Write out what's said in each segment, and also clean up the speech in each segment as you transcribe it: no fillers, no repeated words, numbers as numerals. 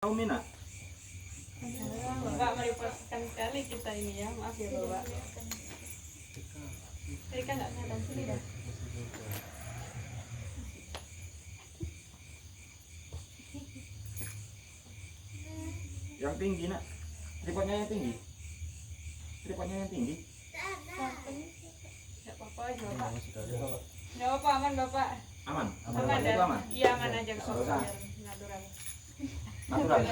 Tahu Mina? Bapak merepotkan sekali kita ini ya, maaf ya Bapak. Tadi kan nggak kelihatan sini dah. Yang tinggi nak, tripodnya yang tinggi. Tripodnya yang tinggi. Nggak apa-apa aja Bapak. Nggak apa-apa, aman Bapak. Aman. Aman Tripodnya itu dah. aman. Iya aman aja kok. Nggak usah. Biar natural. Natural.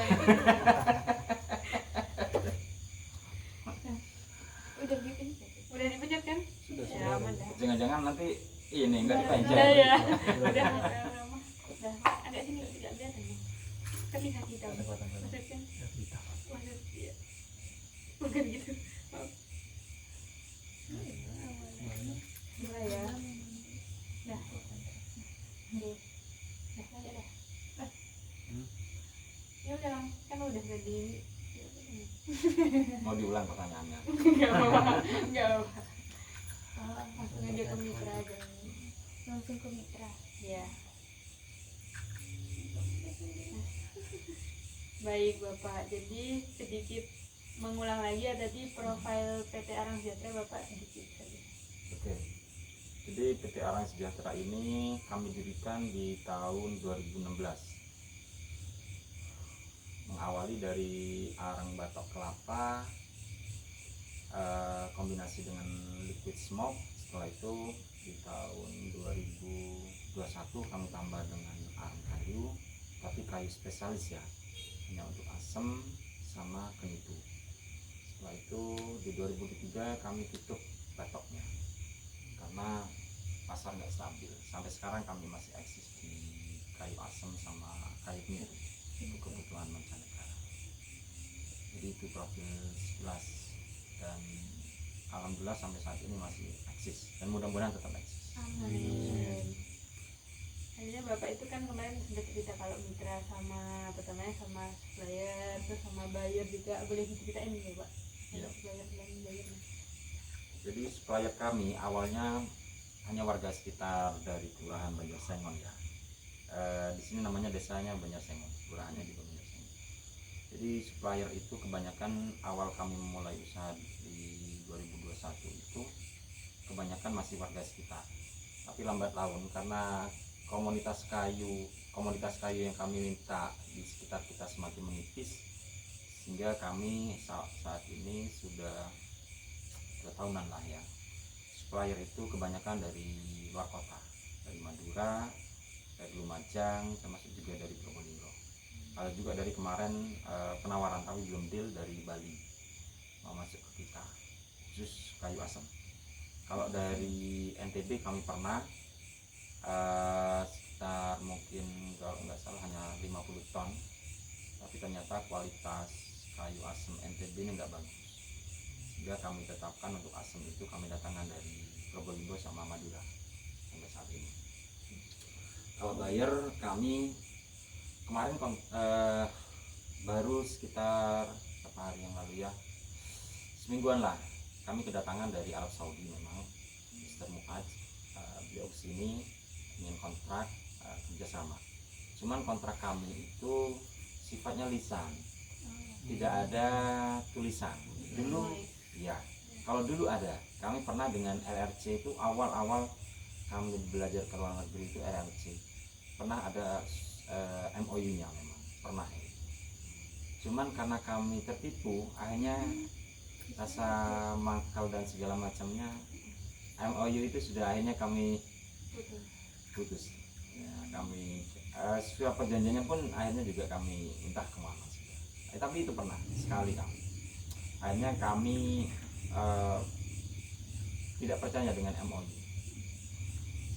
Udah dipencet kan? Ya aman dah. Jangan-jangan nanti ini enggak dipencet. Udah ya. Udah. Udah. Agak sini tidak kelihatan. Terlihat hitam. Maksudnya? Maksud iya. Bukan gitu. Maaf. Mulai ya. Dah. Dah. Ya udah kan udah jadi. Mau diulang pertanyaannya. Enggak apa-apa. Enggak apa-apa. Langsung aja ke mitra aja. Langsung ke mitra. Iya. Baik Bapak, jadi sedikit mengulang lagi ya tadi profil PT Arang Sejahtera Bapak sedikit saja. Oke. Jadi PT Arang Sejahtera ini kami dirikan di tahun 2016. Mengawali dari arang batok kelapa kombinasi dengan liquid smoke. Setelah itu di tahun 2021 kami tambah dengan arang kayu, tapi kayu spesialis ya, hanya untuk asem sama kenitu. Setelah itu di 2023 kami tutup batoknya karena pasar nggak stabil. Sampai sekarang kami masih eksis di kayu asem sama kayu kenitu untuk kebutuhan mancanegara. Jadi itu profil 11 dan alhamdulillah sampai saat ini masih eksis dan mudah-mudahan tetap eksis. Amin. Akhirnya Bapak itu kan kemarin sudah cerita kalau mitra sama apa namanya sama supplier terus sama buyer juga, boleh diceritain nih Bapak? Iya. Supplier dan buyer. Jadi supplier kami awalnya hanya warga sekitar dari Kelurahan Banjarsengon ya. Di sini namanya desanya Banjarsengon, kelurahannya di Banjarsengon. Jadi supplier itu kebanyakan awal kami memulai usaha di 2021 itu kebanyakan masih warga sekitar. Tapi lambat laun karena komunitas kayu yang kami minta di sekitar kita semakin menipis, sehingga kami saat ini sudah 2 tahunan lah ya. Supplier itu kebanyakan dari luar kota, dari Madura, dari Lumajang, termasuk juga dari Probolinggo. Ada juga dari kemarin penawaran tapi belum deal dari Bali mau masuk ke kita, khusus kayu asam. Kalau dari NTB kami pernah sekitar mungkin kalau nggak salah hanya 50 ton, tapi ternyata kualitas kayu asam NTB ini nggak bagus, sehingga kami tetapkan untuk asam itu kami datangkan dari Probolinggo sama Madura sampai saat ini. Kalau buyer kami kemarin baru sekitar beberapa hari yang lalu ya, semingguan lah, kami kedatangan dari Arab Saudi memang Mr. Muaj. Beliau kesini ingin kontrak kerjasama. Cuman kontrak kami itu sifatnya lisan, tidak ada tulisan. Dulu ya, kalau dulu ada, kami pernah dengan LRC itu awal-awal kami belajar ke luar negeri itu LRC pernah ada MOU-nya memang pernah. Cuman karena kami tertipu, akhirnya rasa mangkal dan segala macamnya, MOU itu sudah akhirnya kami putus. Ya, kami surat perjanjiannya pun akhirnya juga kami entah kemana sudah. Tapi itu pernah sekali kami. Akhirnya kami tidak percaya dengan MOU,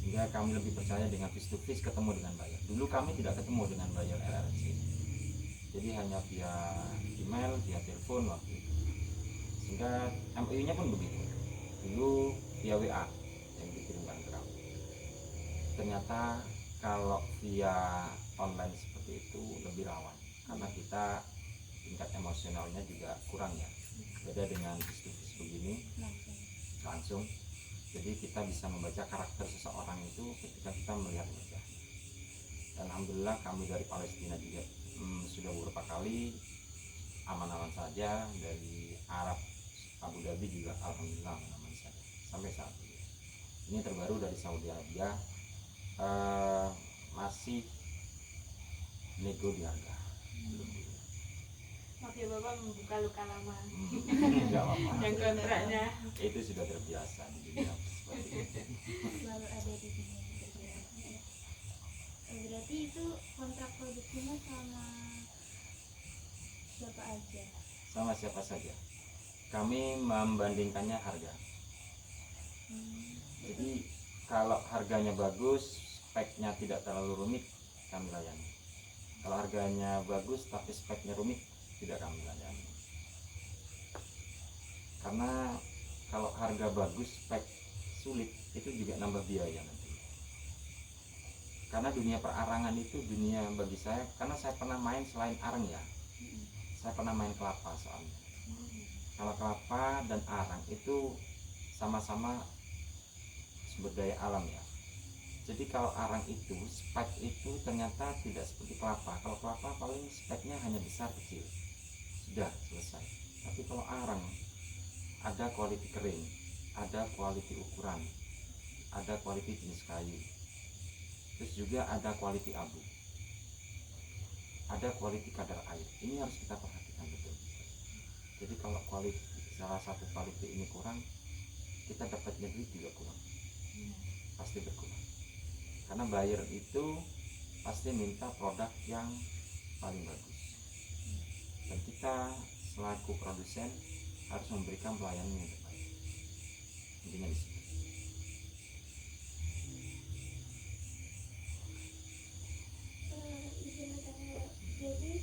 sehingga kami lebih percaya dengan face to face, ketemu dengan buyer. Dulu kami tidak ketemu dengan buyer LRC, jadi hanya via email, via telepon waktu itu, sehingga MOU-nya pun begitu. Dulu via WA yang dikirimkan ke kami. Ternyata kalau via online seperti itu lebih rawan, karena kita tingkat emosionalnya juga kurang ya, beda dengan face to face begini langsung. Jadi kita bisa membaca karakter seseorang itu ketika kita melihat wajahnya. Dan alhamdulillah kami dari Palestina juga sudah beberapa kali aman-aman saja. Dari Arab Abu Dhabi juga alhamdulillah aman saja sampai saat ini. Ini terbaru dari Saudi Arabia, masih nego di harga, belum dulu. Maaf ya Bapak membuka luka lama. Enggak apa-apa. Yang kontraknya. Itu sudah terbiasa di dunia seperti itu. Selalu ada di dunia bergerak. Berarti itu kontrak produksinya sama siapa aja? Sama siapa saja. Kami membandingkannya harga. Jadi kalau harganya bagus, speknya tidak terlalu rumit, kami layani. Kalau harganya bagus tapi speknya rumit, tidak kami layani. Karena kalau harga bagus, spek sulit, itu juga nambah biaya nanti. Karena dunia perarangan itu dunia bagi saya, karena saya pernah main selain arang ya, saya pernah main kelapa soalnya. Kalau kelapa dan arang itu sama-sama sumber daya alam ya. Jadi kalau arang itu spek itu ternyata tidak seperti kelapa. Kalau kelapa paling speknya hanya besar kecil, sudah selesai. Tapi kalau arang ada kualiti kering, ada kualiti ukuran, ada kualiti jenis kayu, terus juga ada kualiti abu, ada kualiti kadar air. Ini harus kita perhatikan betul. Jadi kalau kualiti salah satu kualiti ini kurang, kita dapatnya duit juga kurang, pasti berkurang. Karena buyer itu pasti minta produk yang paling bagus, dan kita selaku produsen harus memberikan pelayanan yang terbaik. Intinya di situ. Izin bertanya, jadi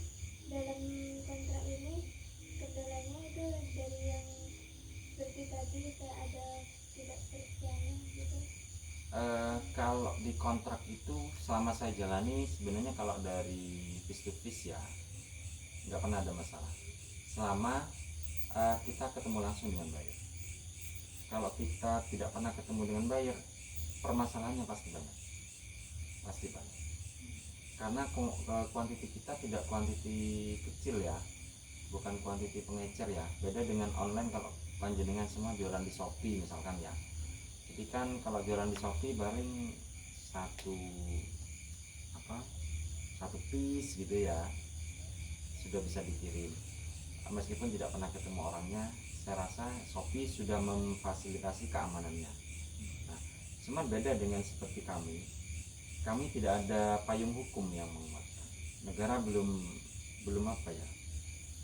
dalam kontrak ini kendalanya itu dari yang seperti tadi kayak ada tidak percaya gitu. Kalau di kontrak itu selama saya jalani sebenarnya kalau dari piece to piece ya nggak pernah ada masalah selama kita ketemu langsung dengan buyer. Kalau kita tidak pernah ketemu dengan buyer, permasalahannya pasti banyak, karena kuantiti kita tidak kuantiti kecil ya, bukan kuantiti pengecer ya. Beda dengan online. Kalau panjenengan semua jualan di Shopee misalkan ya, jadi kan kalau jualan di Shopee paling satu piece gitu ya sudah bisa dikirim. Meskipun tidak pernah ketemu orangnya, saya rasa Shopee sudah memfasilitasi keamanannya. Nah, cuma beda dengan seperti kami tidak ada payung hukum yang menguatkan. Negara belum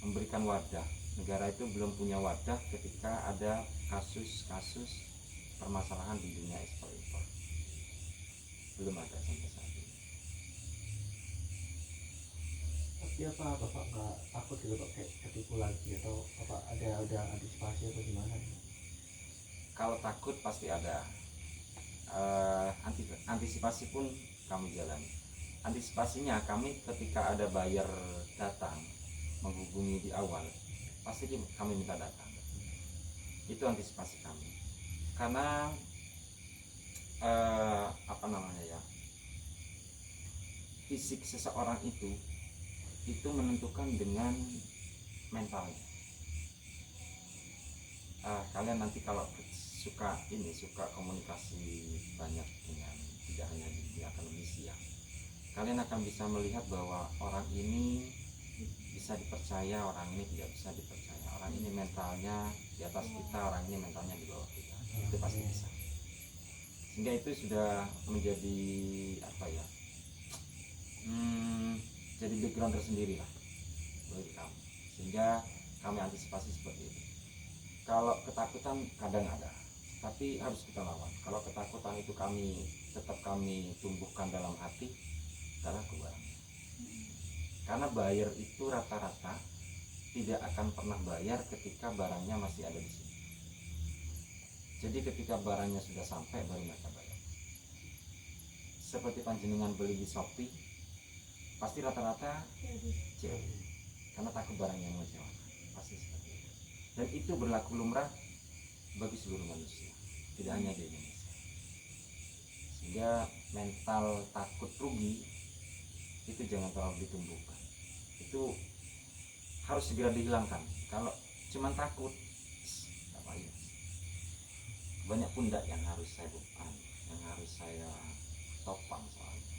memberikan wadah. Negara itu belum punya wadah ketika ada kasus-kasus permasalahan di dunia ekspor impor. Belum ada sampai saat ini. Tapi apa Bapak nggak takut gitu Pak kayak ketipu lagi, atau apa ada antisipasi atau gimana? Kalau takut pasti ada. Antisipasi pun kami jalani. Antisipasinya kami ketika ada buyer datang menghubungi di awal, pasti kami minta datang. Itu antisipasi kami. Karena fisik seseorang itu menentukan dengan mentalnya. Kalian nanti kalau suka komunikasi banyak dengan tidak hanya di dunia akademisi ya, kalian akan bisa melihat bahwa orang ini bisa dipercaya, orang ini tidak bisa dipercaya, orang ini mentalnya di atas kita, orang ini mentalnya di bawah kita. Itu pasti bisa. Sehingga itu sudah menjadi jadi background tersendiri lah bagi kami, sehingga kami antisipasi seperti itu. Kalau ketakutan kadang ada, tapi harus kita lawan. Kalau ketakutan itu tetap kami tumbuhkan dalam hati, kita laku barangnya. Karena buyer itu rata-rata tidak akan pernah bayar ketika barangnya masih ada di sini. Jadi ketika barangnya sudah sampai baru mereka bayar. Seperti panjenengan beli di Shopee, pasti rata-rata COD, karena takut barangnya mengecewakan. Pasti seperti itu. Dan itu berlaku lumrah bagi seluruh manusia, tidak hanya di Indonesia. Sehingga mental takut rugi itu jangan terlalu ditumbuhkan. itu harus segera dihilangkan. Kalau cuman takut, nggak payah. Banyak pundak yang harus saya beban, yang harus saya topang soalnya.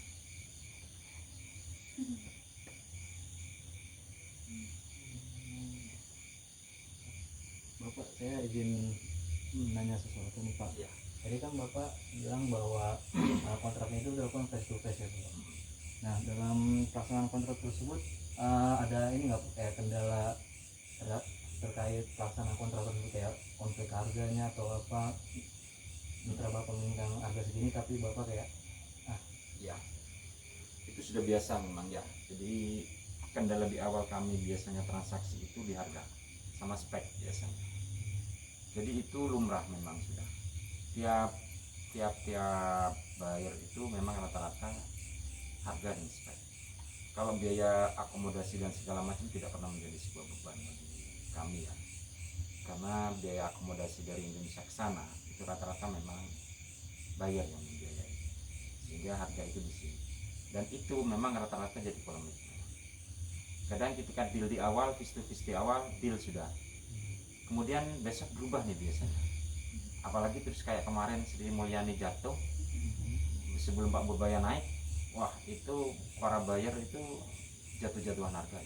Bapak, saya izin nanya sesuatu nih Pak. Ya. Tadi kan Bapak bilang bahwa kontraknya itu dilakukan face to face ya Pak. Nah, dalam pelaksanaan kontrak tersebut ada ini nggak kayak kendala terkait pelaksanaan kontrak tersebut, kayak konflik harganya atau apa, mitra Bapak minta harga segini tapi Bapak kayak Ya, itu sudah biasa memang ya. Jadi kendala di awal kami biasanya transaksi itu di harga sama spek biasanya. Jadi itu lumrah memang sudah. Tiap buyer itu memang rata-rata harga dan spek. Kalau biaya akomodasi dan segala macam tidak pernah menjadi sebuah beban bagi kami ya. Karena biaya akomodasi dari Indonesia ke sana itu rata-rata memang buyer yang membiayai. Sehingga harga itu di sini. Dan itu memang rata-rata jadi polemik. Kadang ketika deal di awal, face to face di awal, deal sudah. Kemudian besok berubah nih biasanya. Apalagi terus kayak kemarin Sri Mulyani jatuh sebelum Pak Bobaya naik, wah itu para buyer itu jatuh-jatuhan harga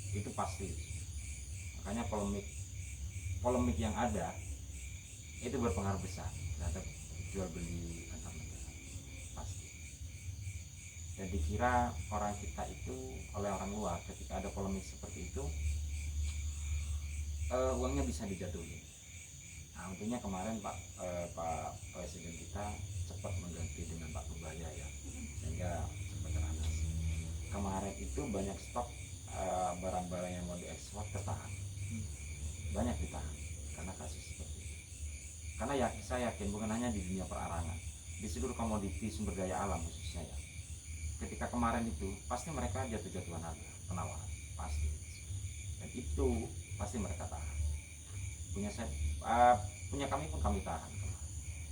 itu pasti. Makanya polemik yang ada itu berpengaruh besar terhadap jual beli antar negara pasti. Dan dikira orang kita itu oleh orang luar ketika ada polemik seperti itu uangnya bisa dijatuhin. Nah, untungnya kemarin Pak Presiden kita cepat mengganti dengan Pak Bobaya ya, sehingga cepat teratasi. Kemarin itu banyak stok barang-barang yang mau diekspor tertahan, banyak ditahan karena kasus seperti itu. Karena ya saya yakin bukan hanya di dunia perarangan, di seluruh komoditi sumber daya alam khususnya ya. Ketika kemarin itu pasti mereka jatuh-jatuhan harga penawaran pasti, dan itu pasti mereka tahan. Punya kami pun kami tahan kemarin.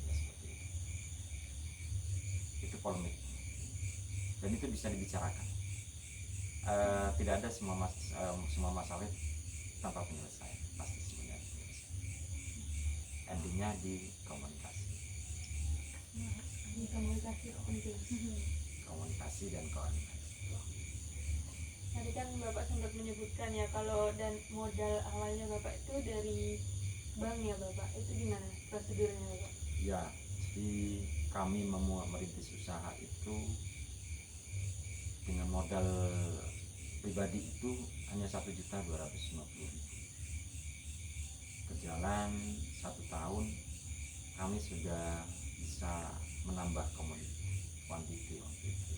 Ya, seperti itu. Itu polemik dan itu bisa dibicarakan. Tidak ada semua masalah tanpa penyelesaian, pasti sebenarnya penyelesaian. Endingnya di komunikasi. Komunikasi dan koordinasi. Tadi kan Bapak sempat menyebutkan ya kalau dan modal awalnya Bapak itu dari bank ya Bapak, itu gimana prosedurnya Bapak? Ya, jadi kami merintis usaha itu dengan modal pribadi itu hanya 1.250.000. Berjalan 1 tahun kami sudah bisa menambah kuantiti waktu itu.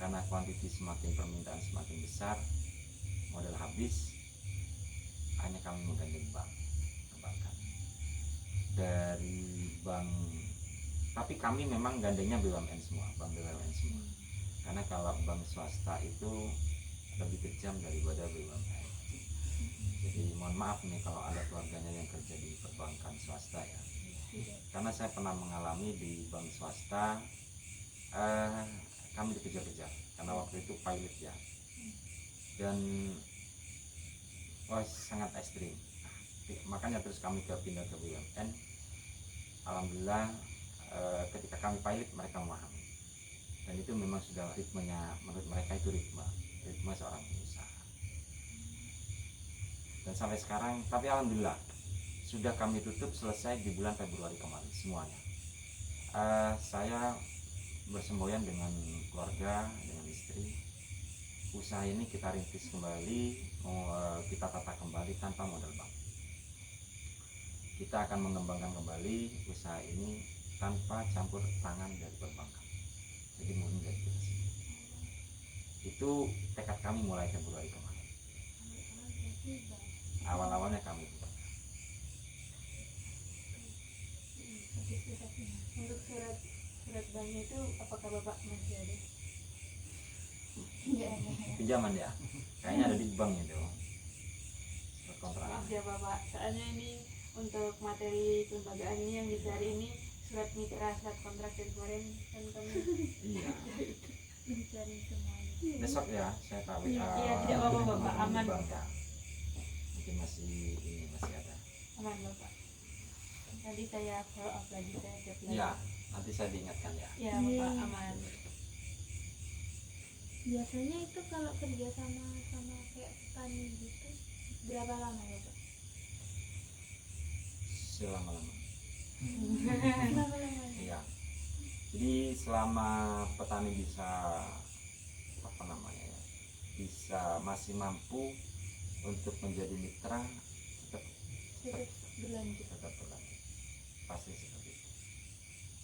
Karena kuantiti semakin permintaan semakin besar, modal habis, hanya kami menggandeng bank perbankan. Dari bank, tapi kami memang gandengnya BUMN semua, bank BUMN semua. Karena kalau bank swasta itu lebih kejam daripada BUMN. Jadi mohon maaf nih kalau ada keluarganya yang kerja di perbankan swasta ya. Karena saya pernah mengalami di bank swasta, kami dikejar-kejar karena waktu itu pilot ya, dan sangat ekstrim. Makanya terus kami pindah ke BUMN. Alhamdulillah ketika kami pilot mereka memahami, dan itu memang sudah ritmenya, menurut mereka itu ritme seorang pengusaha. Dan sampai sekarang, tapi alhamdulillah sudah kami tutup selesai di bulan Februari kemarin semuanya. Saya bersemboyan dengan keluarga, dengan istri. Usaha ini kita rintis kembali, kita tata kembali tanpa modal bank. Kita akan mengembangkan kembali usaha ini tanpa campur tangan dari perbankan. Jadi murni dari kita sendiri. Itu tekad kami mulai Februari kemarin. Awal-awalnya kami buat. Untuk surat banknya itu apakah Bapak masih ada? Pinjaman ya, kayaknya ada di bank itu. Surat kontrak. Maaf ya Bapak, soalnya ini untuk materi kelembagaan ini yang dicari ini surat mitra, surat kontrak dan kemarin kan kami Iya. dicari semuanya. besok ya saya tahu Iya, tidak apa-apa, Bapak. Aman, Bapak. mungkin masih ada Aman Bapak. Tadi saya follow up lagi, saya chat lagi. ya, nanti saya diingatkan ya. Ya Bapak, aman. Biasanya itu kalau kerja sama kayak petani gitu berapa lama ya Pak? Selama-lama Berapa lama? iya, jadi selama petani bisa apa namanya ya, bisa masih mampu untuk menjadi mitra, tetap Tetap berlanjut. berlanjut, pasti seperti itu.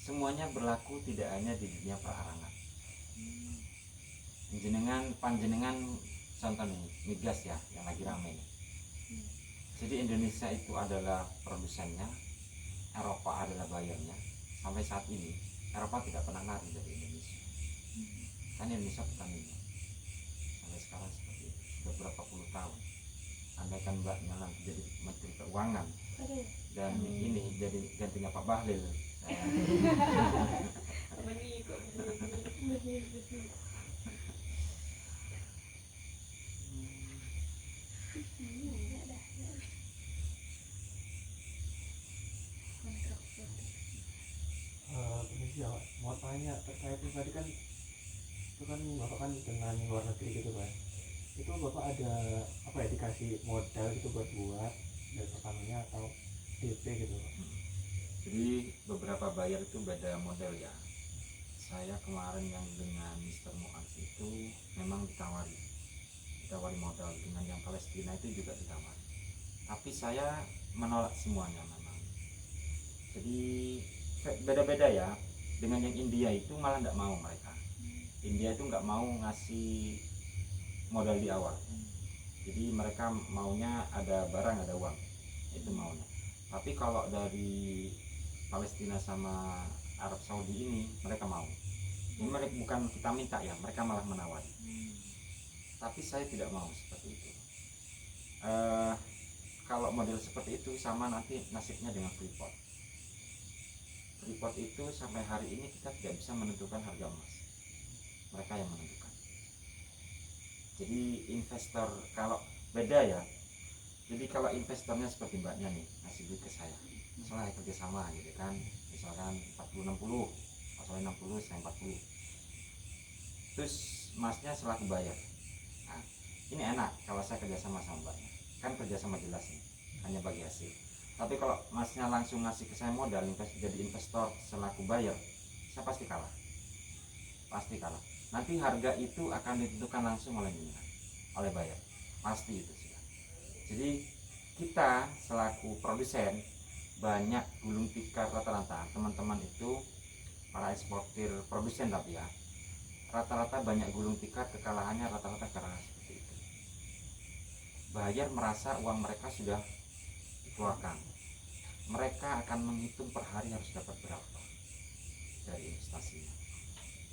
Semuanya berlaku tidak hanya di dunia perarangan. Panjenengan contoh nih migas ya yang lagi rame nih. Jadi Indonesia itu adalah produsennya, Eropa adalah bayarnya. Sampai saat ini Eropa tidak pernah lari dari Indonesia. Kan Indonesia petaninya. Sampai sekarang seperti itu. Sudah berapa puluh tahun. Andaikan Mbaknya nanti jadi Menteri Keuangan Oke. dan ini jadi gantinya Pak Bahlil. Apa nih kok Betul. Permisi ya, Pak. Mau tanya terkait itu tadi kan itu kan Bapak kan dengan luar negeri gitu kan. Itu Bapak ada apa ya dikasih modal gitu buat dari pertamanya atau DP gitu Pak? Jadi beberapa bayar itu beda model ya. Saya kemarin yang dengan Mr. Muaz itu memang ditawari modal, dengan yang Palestina itu juga ditawari. Tapi saya menolak semuanya memang. Jadi beda-beda ya. Dengan yang India itu malah nggak mau mereka. India itu nggak mau ngasih modal di awal. Jadi mereka maunya ada barang ada uang, itu maunya. Tapi kalau dari Palestina sama Arab Saudi ini mereka mau. Ini mereka bukan kita minta ya, mereka malah menawari. Tapi saya tidak mau seperti itu. Kalau model seperti itu sama nanti nasibnya dengan Freeport. Freeport itu sampai hari ini kita tidak bisa menentukan harga emas. Mereka yang menentukan. Jadi investor kalau beda ya. Jadi kalau investornya seperti Mbaknya nih ngasih duit ke saya, misalnya kerjasama gitu kan, misalkan 40-60, misalnya 60 saya 40, terus masnya selaku bayar. Nah, ini enak kalau saya kerjasama sama Mbaknya, kan kerjasama jelas nih, hanya bagi hasil. Tapi kalau masnya langsung ngasih ke saya modal, jadi investor selaku bayar, saya pasti kalah, nanti harga itu akan ditentukan langsung oleh jenengan, oleh bayar, pasti itu sudah. Jadi kita selaku produsen banyak gulung tikar rata-rata teman-teman itu para eksportir produsen, tapi ya rata-rata banyak gulung tikar, kekalahannya rata-rata karena seperti itu. Buyer merasa uang mereka sudah dikeluarkan, mereka akan menghitung per hari harus dapat berapa dari investasinya.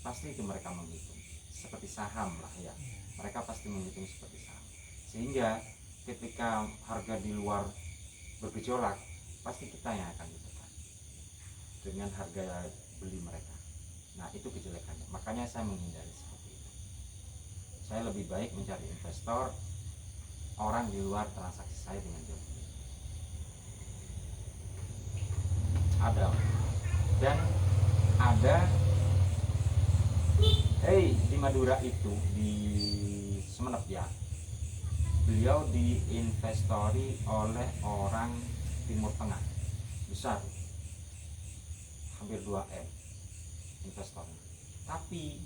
Pasti itu mereka menghitung seperti saham lah ya, mereka pasti menghitung seperti saham. Sehingga ketika harga di luar bergejolak, pasti kita yang akan ditekan dengan harga beli mereka. Nah itu kejelekannya, makanya saya menghindari seperti itu. Saya lebih baik mencari investor, orang di luar transaksi saya dengan jauh. Ada dan ada di Madura itu, di Semenep ya, beliau diinvestori oleh orang Timur Tengah besar, hampir 2M investornya. Tapi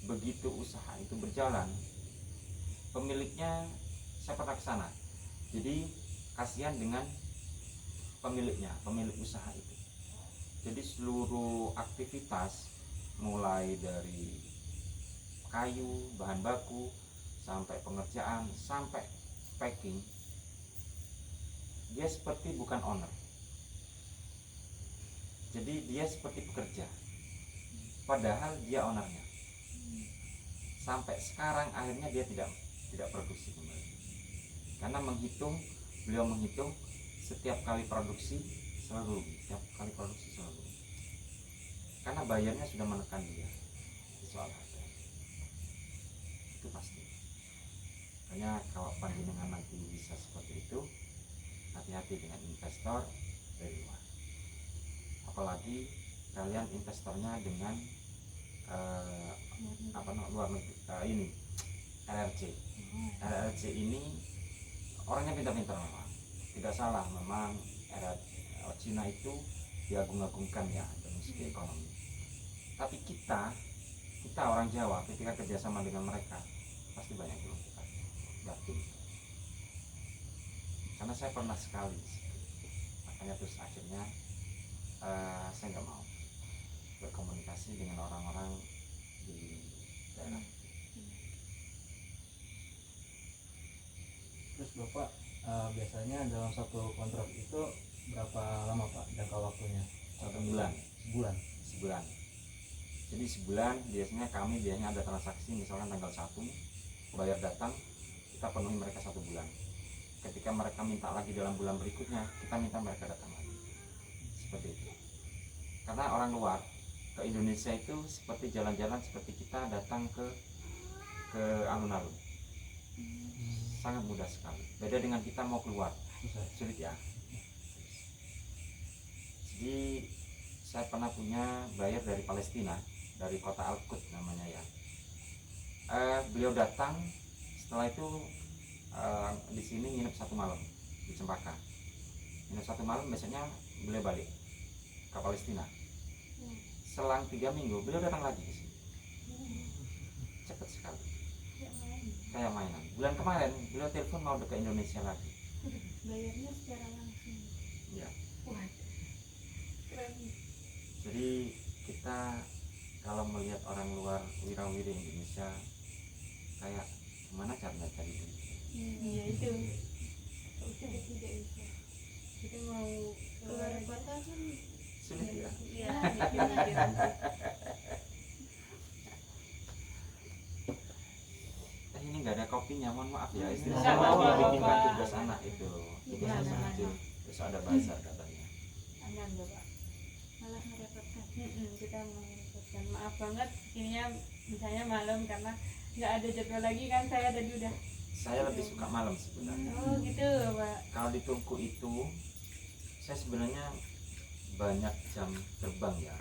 begitu usaha itu berjalan, pemiliknya saya pernah ke sana, jadi kasihan dengan pemiliknya, pemilik usaha itu. Jadi seluruh aktivitas mulai dari kayu, bahan baku, sampai pengerjaan, sampai packing, dia seperti bukan owner. Jadi dia seperti pekerja, padahal dia ownernya. Sampai sekarang akhirnya dia tidak produksi kembali, karena beliau menghitung setiap kali produksi selalu rugi, karena bayarnya sudah menekan dia soal harga. itu pasti. Makanya kalau panjenengan nanti bisa seperti itu, hati-hati dengan investor dari luar. Apalagi kalian investornya dengan luar negeri, ini LRC. LRC ini orangnya pintar-pintar memang, tidak salah memang. Cina itu diagung-agungkan ya dari segi ekonomi. Tapi kita orang Jawa ketika kerjasama dengan mereka pasti banyak keuntungan, yakin. Karena saya pernah sekali, makanya terus akhirnya saya nggak mau berkomunikasi dengan orang-orang di daerah. Terus Bapak biasanya dalam satu kontrak itu berapa lama Pak jangka waktunya? 1 bulan. Sebulan. Jadi sebulan biasanya kami ada transaksi misalkan tanggal 1 bayar datang, kita penuhi mereka 1 bulan. Ketika mereka minta lagi dalam bulan berikutnya, kita minta mereka datang lagi. Seperti itu. Karena orang luar ke Indonesia itu seperti jalan-jalan seperti kita datang ke alun-alun. Sangat mudah sekali. Beda dengan kita mau keluar, sulit ya. Jadi saya pernah punya buyer dari Palestina, dari kota Al-Quds namanya ya. Beliau datang, setelah itu di sini nginep 1 malam di Cempaka. Nginep 1 malam, besoknya beliau balik ke Palestina. Selang 3 minggu beliau datang lagi ke sini. Cepat sekali, kayak mainan. Bulan kemarin beliau telepon mau ke Indonesia lagi. Bayarnya secara langsung. Ya. Waduh, keren. Jadi kita kalau melihat orang luar wirawiri Indonesia, kayak gimana caranya cari duit? Iya itu. Tidak bisa. Kita mau keluar kota kan Sulit ya. iya, gimana. Ini nggak ada kopinya, mohon maaf ya. Istri Nggak saya lagi apa-apa. bikin tugas anak itu, tugas Iya, anak aman. kecil. Terus ada bazar katanya. Aman Bapak. malah merepotkan. Kita merepotkan. Maaf banget ininya misalnya malam karena nggak ada jadwal lagi kan, saya tadi udah. Saya lebih suka malam sebenarnya. Oh gitu Pak. Kalau di tungku itu, saya sebenarnya banyak jam terbang ya.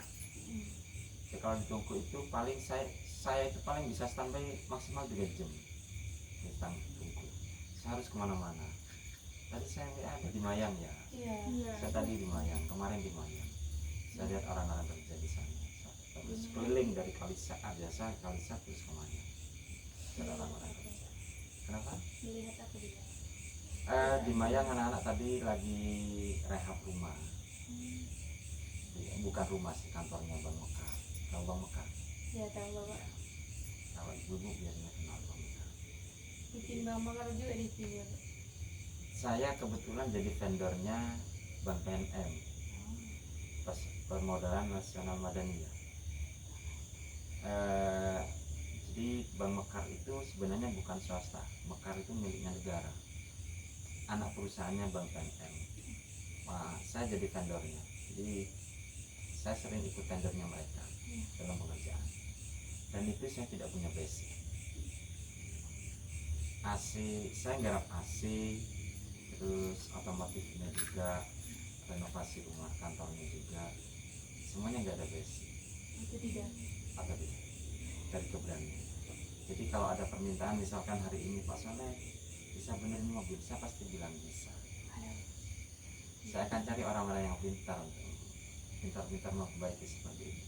Jadi kalau di tungku itu paling saya itu paling bisa standby maksimal 3 jam di tungku. Saya harus kemana-mana. Tadi saya ada di Mayang ya. Iya. Saya tadi di Mayang, kemarin di Mayang. Saya lihat orang-orang kerja di sana. Terus keliling dari Kalisa, biasa Kalisa terus ke Mayang. Ada orang-orang kerja. Kenapa? Melihat apa dia? Di Mayang anak-anak tadi lagi rehab rumah. Bukan rumah sih, kantornya Bang Mekar. Tahu Bang Mekar? Ya tahu Bapak. Kalau ibu biasanya kenal Bang Mekar. Bikin Bang Makar juga di sini Bapak. Saya kebetulan jadi vendornya Bank PNM, Permodalan Nasional Madani ya. Jadi Bank Mekar itu sebenarnya bukan swasta. Mekar itu miliknya negara. Anak perusahaannya Bank PNM. Wah, saya jadi vendornya. Jadi saya sering ikut tendernya mereka dalam pengerjaan. Dan itu saya tidak punya basic. AC, saya garap AC, terus otomotifnya juga, renovasi rumah kantornya juga, semuanya nggak ada basic. Itu tidak. Atau tidak dari keberanian. Jadi kalau ada permintaan misalkan hari ini Pak Soleh bisa benerin mobil, saya pasti bilang bisa. Saya akan cari orang-orang yang pintar memperbaiki seperti itu.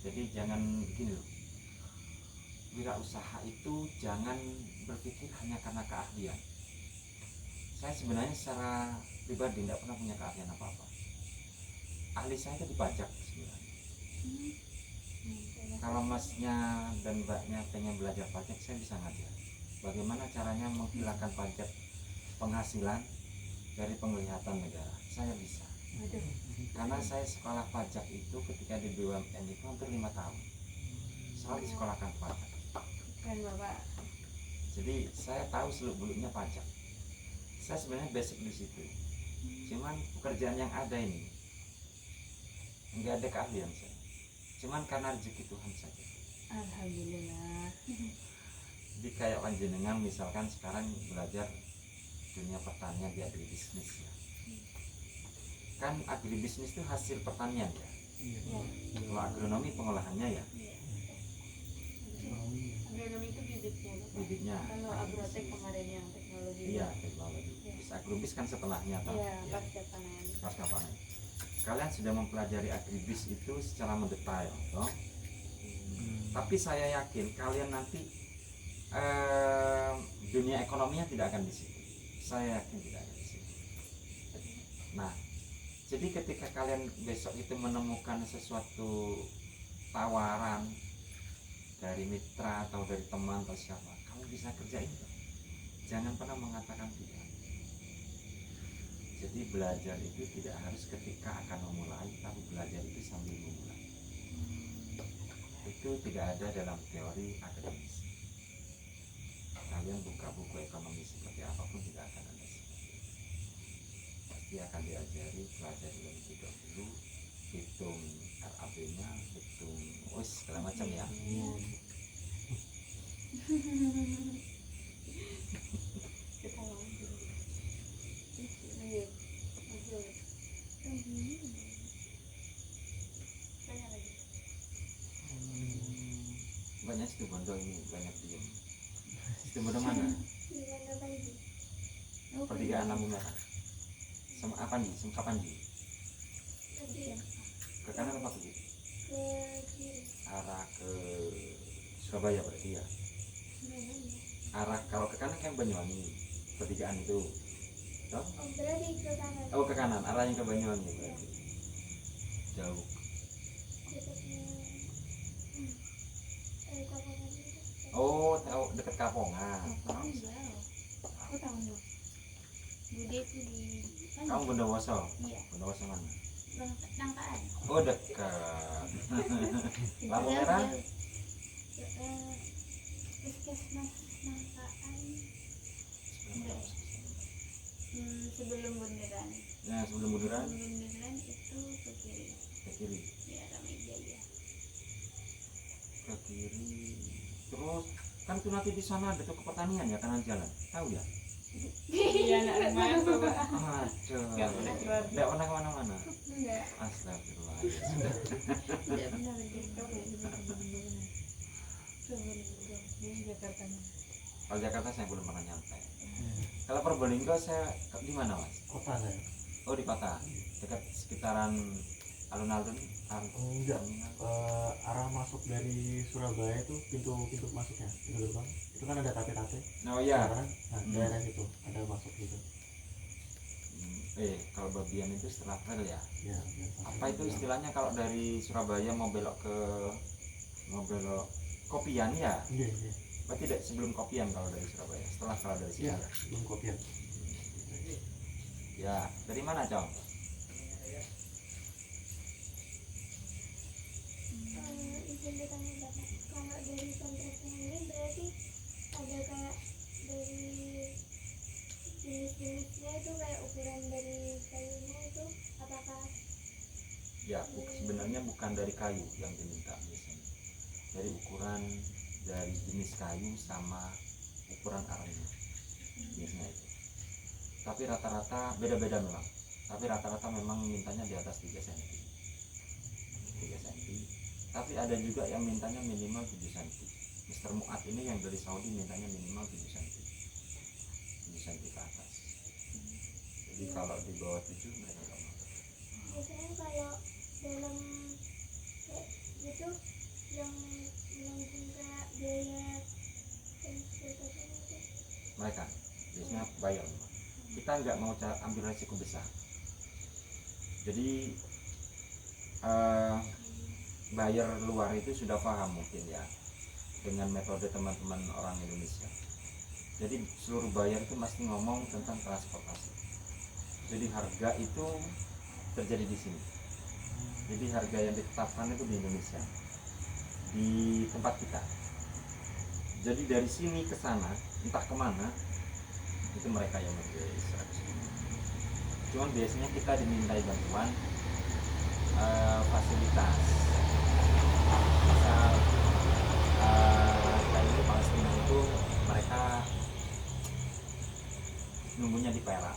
Jadi jangan gini loh, wirausaha itu jangan berpikir hanya karena keahlian. Saya sebenarnya secara pribadi tidak pernah punya keahlian apa-apa. Ahli saya itu di pajak sebenarnya. Kalau masnya dan mbaknya pengen belajar pajak, saya bisa ngajar bagaimana caranya menghilangkan pajak penghasilan dari penglihatan negara. Saya bisa. Aduh. Karena saya sekolah pajak itu ketika di BUMN itu hampir 5 tahun. Selalu disekolahkan pajak. Kan Bapak. Jadi saya tahu seluk-beluknya pajak. Saya sebenarnya basic di situ. Cuman pekerjaan yang ada ini nggak ada keahlian saya. Cuman karena rezeki Tuhan saja. Alhamdulillah. Jadi kayak panjenengan misalkan sekarang belajar dunia pertanian di agribisnis ya. Kan agribisnis itu hasil pertanian ya. Iya. Kalau agronomi pengolahannya ya, Iya. Agronomi itu bibitnya. Bapak. bibitnya. Kalau agrotek kemarin yang teknologi. Iya, teknologi. Terus agribis kan setelahnya toh. Iya, pasca panen. Pasca panen. Kalian sudah mempelajari agribis itu secara mendetail toh. Tapi saya yakin kalian nanti dunia ekonominya tidak akan di situ. Saya yakin tidak akan di situ. Nah, jadi ketika kalian besok itu menemukan sesuatu tawaran dari mitra atau dari teman atau siapa, kamu bisa kerjain. Jangan pernah mengatakan tidak. Jadi belajar itu tidak harus ketika akan memulai, tapi belajar itu sambil memulai. Itu tidak ada dalam teori akademis. Kalian buka buku ekonomi seperti apapun tidak akan ada seperti itu. Pasti akan diajari, pelajari lebih dahulu, hitung RAB-nya, hitung segala macam ya. Ketawa. Lanjut. Lanjut. Tanya lagi. Banyak situ bondo ini banyak diem. Situ bondo mana? Gimana lagi? Pertigaan lampu merah. Sama apa nih? Sama kapan nih? Tadi ya Ke kanan apa ke kiri? ke kiri. Arah ke Surabaya berarti ya. Arah kalau ke kanan kan Banyuwangi. Pertigaan itu. Toh? Oh berarti ke kanan. Oh ke kanan, arahnya ke Banyuwangi berarti. Jauh. Dekatnya Kapangan itu. Oh, tahu dekat Kapongan. Apaan jauh? Aku tahu nih. Bude itu di Kamu Bondowoso? Iya. Bondowoso mana? Nangkaan. Oh dekat. Lampu merah? Puskesmas Nangkaan. Enggak. Sebelum bundaran. Nah sebelum bundaran Sebelum bundaran itu ke kiri. ke kiri. Ya Ramai Jaya. Ke kiri. Terus kan itu nanti di sana ada tuh pertanian ya kanan jalan. Tahu ya? Iya anak rumahan Bapak. Aduh. Nggak pernah keluar. Nggak pernah kemana-mana. Enggak. Astagfirullah. Tidak pernah lagi di Jakarta. Kalau Jakarta saya belum pernah nyampe. Kalau Probolinggo saya di mana mas? Kota saya. Oh di kota, dekat sekitaran alun-alun. Enggak. Arah masuk dari Surabaya itu pintu masuknya, pintu gerbang. Itu kan ada tape-tape. Oh iya. Kan? Nah, daerah situ ada masuk gitu. Kalau bagian itu setelah rel ya. Ya, biasa. Apa itu istilahnya kalau dari Surabaya mau belok Kopian ya? Iya, iya. Berarti tidak sebelum Kopian kalau dari Surabaya. Setelah kalau dari sini. Iya, Ya. belum kopian. Ya, dari mana Cong? Izin bertanya Bapak, kalau dari kontraknya ini berarti ada kayak dari jenis-jenisnya itu kayak ukuran dari kayunya itu apakah Ya, sebenarnya bukan dari kayu yang diminta biasanya. Dari ukuran dari jenis kayu sama ukuran arahnya. Biasanya itu. Tapi rata-rata beda-beda memang. Tapi rata-rata memang mintanya di atas 3 cm. 3 cm. Tapi ada juga yang mintanya minimal 7 cm. Mr. Muat ini yang dari Saudi mintanya minimal 7 cm. 7 cm ke atas. Jadi kalau di bawah 7 mereka nggak mau. biasanya kalau dalam kayak gitu yang menanggung kayak biaya transportasi itu Mereka biasanya bayar memang. Kita nggak mau ambil resiko besar. Jadi buyer luar itu sudah paham mungkin ya dengan metode teman-teman orang Indonesia. Jadi seluruh buyer itu pasti ngomong tentang transportasi. Jadi harga itu terjadi di sini. Jadi harga yang ditetapkan itu di Indonesia, di tempat kita. Jadi dari sini ke sana, entah kemana, itu mereka yang membiayai 100%. Cuman biasanya kita dimintai bantuan fasilitas. Misal kayak ini Palestina itu mereka nunggunya di Perak,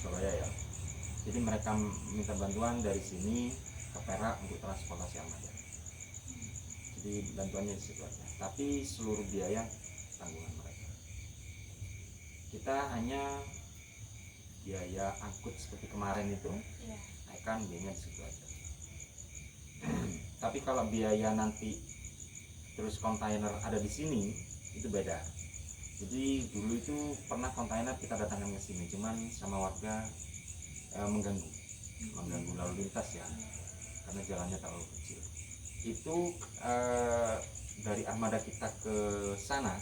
Surabaya ya. Jadi mereka minta bantuan dari sini ke Perak untuk transportasi armada. Jadi bantuannya di situ aja. Tapi seluruh biaya tanggungan mereka. Kita hanya biaya angkut seperti kemarin itu, Iya. naikkan biayanya di situ aja. Tapi kalau biaya nanti terus kontainer ada di sini itu beda. Jadi dulu itu pernah kontainer kita datangkan ke sini, cuman sama warga mengganggu lalu lintas ya, karena jalannya terlalu kecil. Itu dari armada kita ke sana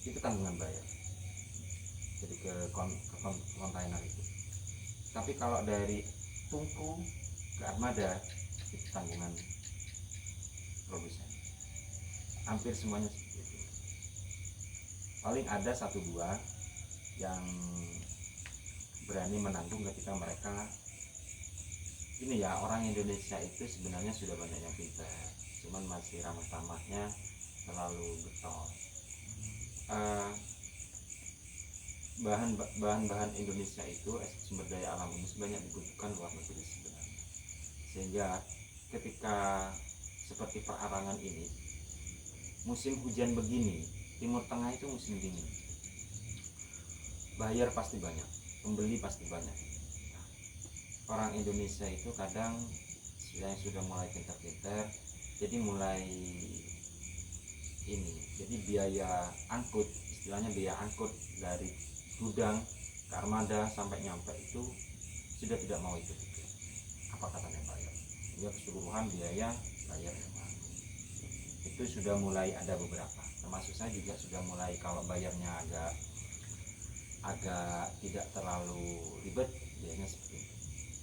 itu tanggungan bayar, jadi ke kontainer itu. Tapi kalau dari tungku ke armada itu tanggungan produsen. Hampir semuanya seperti itu. Paling ada 1-2 yang berani menanggung ketika mereka ini ya, orang Indonesia itu sebenarnya sudah banyak yang pintar, cuman masih ramah tamahnya terlalu getol. Bahan-bahan Indonesia itu sumber daya alam ini banyak dibutuhkan luar negeri sebenarnya, sehingga ketika seperti perarangan ini musim hujan begini, Timur Tengah itu musim dingin, buyer pasti banyak, pembeli pasti banyak. Orang Indonesia itu kadang yang sudah mulai pintar-pintar, jadi mulai ini, jadi biaya angkut, istilahnya biaya angkut dari gudang ke armada sampai nyampe itu sudah tidak mau itu. Apa katanya bayar? Hingga keseluruhan biaya bayar yang lalu. Itu sudah mulai ada beberapa. Termasuk saya juga sudah mulai, kalau bayarnya agak tidak terlalu ribet, biasanya seperti itu.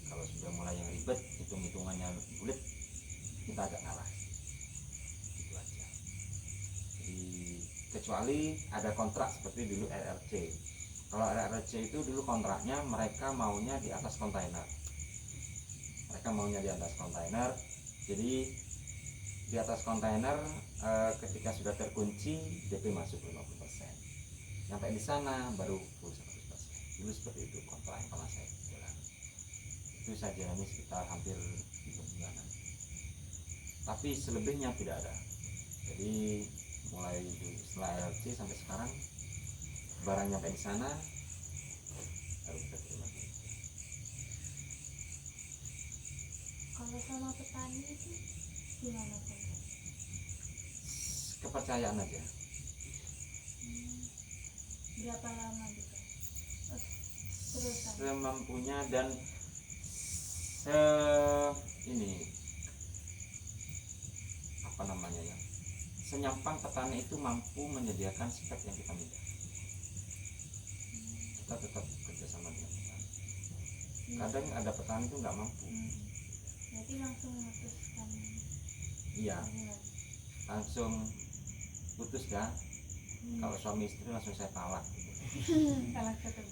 Kalau sudah mulai yang ribet, hitung-hitungannya bulat, kita agak ngalah. Itu aja. Jadi kecuali ada kontrak seperti dulu RRC. Kalau RRC itu dulu kontraknya mereka maunya di atas kontainer. Jadi di atas kontainer ketika sudah terkunci DP masuk 50%. Sampai di sana baru full 100%. Dulu seperti itu kontrak yang pernah saya jalan. Itu saya jalani sekitar hampir 3 bulanan. Tapi selebihnya tidak ada. Jadi mulai setelah RRC sampai sekarang barang nyampe di sana harus kita terima. Kalau sama petani itu gimana Pak? Kepercayaan aja. Berapa lama gitu? Terusan. Semampunya dan ini apa namanya ya, senyampang petani itu mampu menyediakan spek yang kita minta. Kita tetap kerjasama dengan petani. Kadang ada petani itu nggak mampu. Berarti langsung memutuskan. Iya, langsung putus ya. Kalau suami istri langsung saya talak gitu. Salah satu.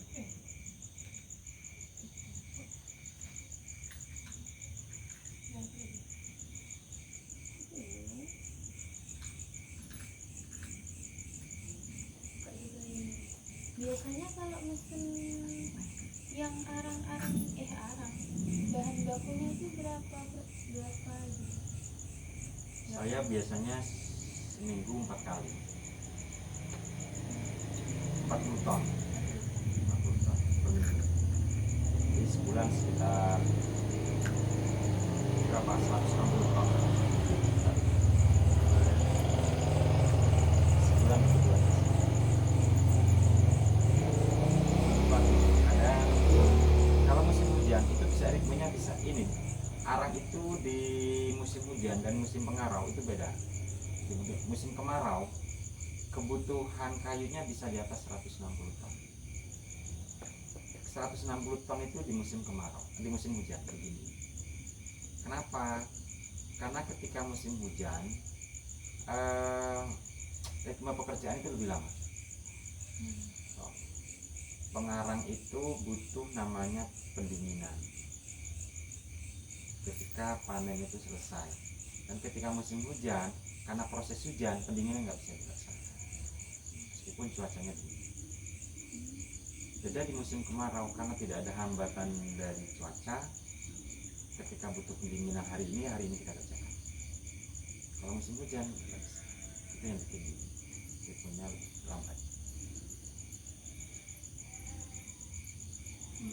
Biasanya kalau musim yang arang bahan bakunya itu berapa gitu? Saya biasanya seminggu 4 kali 40 ton per minggu. Jadi sebulan sekitar berapa? 160 ton sebulan itu 2 ada. Kalau musim hujan itu bisa ritmenya bisa ini. Arang itu di musim hujan dan musim kemarau itu beda. Di musim kemarau kebutuhan kayunya bisa di atas 160 ton. 160 ton itu di musim kemarau, di musim hujan begini. Kenapa? Karena ketika musim hujan ritme pekerjaan itu lebih lama. Pengarang itu butuh namanya pendinginan ketika panen itu selesai, dan ketika musim hujan karena proses hujan pendinginan nggak bisa dilaksanakan. meskipun cuacanya dingin. Beda di musim kemarau karena tidak ada hambatan dari cuaca. Ketika butuh pendinginan hari ini kita kerjakan. Kalau musim hujan, relax. Itu yang bikin ritmenya lambat.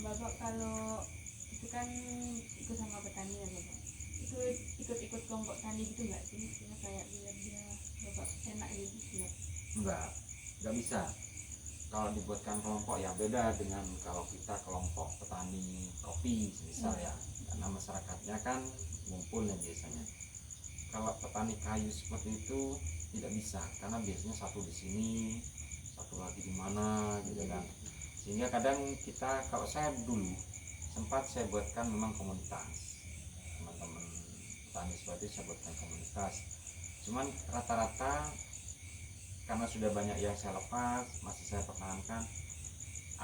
Bapak kalau itu kan ikut sama petani ya Bapak, itu ikut kelompok tani gitu nggak sih? Maksudnya kayak biar dia Bapak enak gitu nggak? Enggak bisa. Kalau dibuatkan kelompok ya beda dengan kalau kita kelompok petani kopi misal ya, karena masyarakatnya kan ngumpul ya biasanya. Kalau petani kayu seperti itu tidak bisa, karena biasanya satu di sini, satu lagi di mana gitu kan. Sehingga kadang kita, kalau saya dulu sempat saya buatkan memang komunitas, teman-teman petani seperti itu saya buatkan komunitas. Cuman rata-rata karena sudah banyak yang saya lepas, masih saya pertahankan,